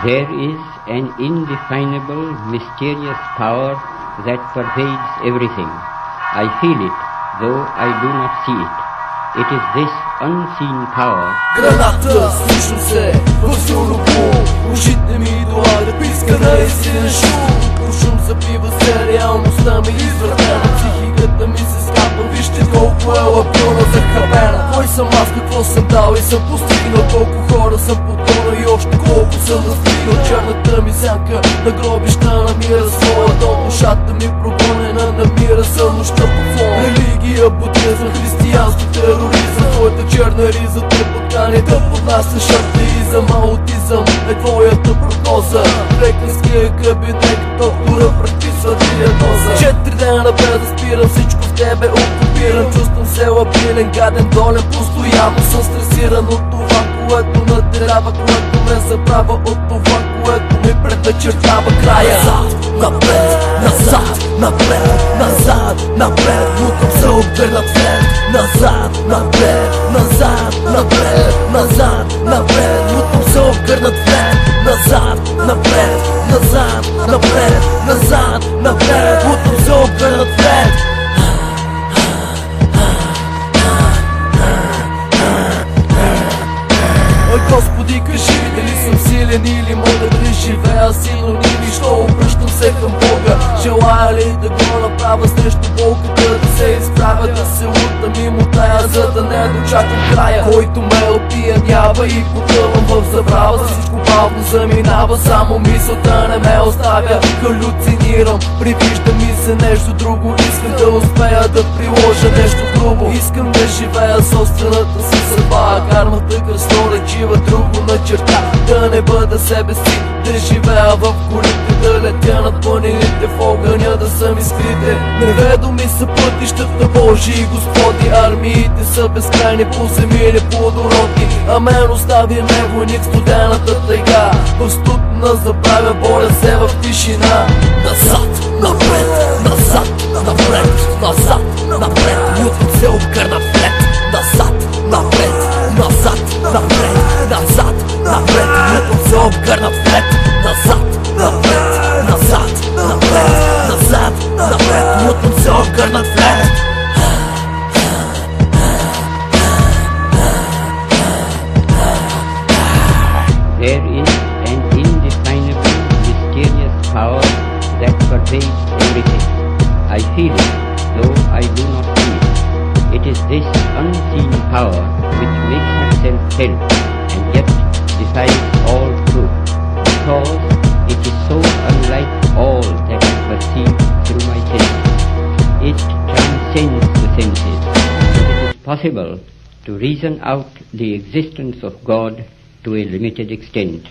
There is an indefinable, mysterious power that pervades everything. I feel it, though I do not see it. It is this unseen power. Граната, слушам се в сюрубо. Ушите ми долагат писка на есен шум. Шум запива се, реалността ми извратена. Психиката ми се скапа, вижте колко е лапилна захабена. Кой съм аз, какво съм дал и съм постигнал. Колко хора съм потонал и още колко съм настигнал. Черната ми сянка на гробища намира своя дом. Душата ми прогонена намира сън нощта по фон. Религия, будизъм, християнство, тероризъм. Твоята черна риза те подкани да поднасяш атеизъм. Аутизъм е твоята прогноза. В лекарския кабинет доктора предписва диагноза. 4 дена без да спирам, всичко в тебе окупирам. Чувствам се лабилен, гаден, долен, постоянно съм стресиран от това, което надирава, което ме забрава от това, което ми предначертава края. Назад, напред, назад, напред, назад, напред, мутам се обърнат вслед. Назад, напред, назад, напред, назад, напред, мутам се обърнат вслед. Назад, напред, назад, напред, назад, напред, мутам се обърнат вслед. Господи, кажи ми дали съм силен или мога да живея синоними. Що обръщам се към Бога? Желая ли да го направя срещу болката, да се изправя, да се лутам мимо тая, за да не дочакам края. Който ме опиянява и потъвам в забрава, всичко бавно заминава, само мисълта не ме оставя. Халюцинирам, привижда ми се нещо друго. Искам да успея да приложа нещо грубо. Искам да живея собствената си съдба. Кармата красноречива друго начерта. Да не бъда себе си, да живея в горите, да летя над планините, в огъня да са ми скрите. Неведоми са пътищата Божии Господи. Армиите са безкрайни, по земи неплодородни, а мен остави ме войник студената тайга. В студна забравя, боря се в тишина. Назад, напред, назад, напред, назад, напред, мутвам се обгърнат вслед. Назад, напред, назад, напред, назад, напред, мутвам се обгърнат вслед. Назад, напред, назад, напред, назад, напред, мутвам се обгърнат вслед. There is an indefinable, mysterious power that pervades everything. I feel it, though I do not see it. It is this unseen power which makes itself felt and yet defies all truth, because it is so unlike all that I perceive through my senses. It transcends the senses, but it is possible to reason out the existence of God to a limited extent.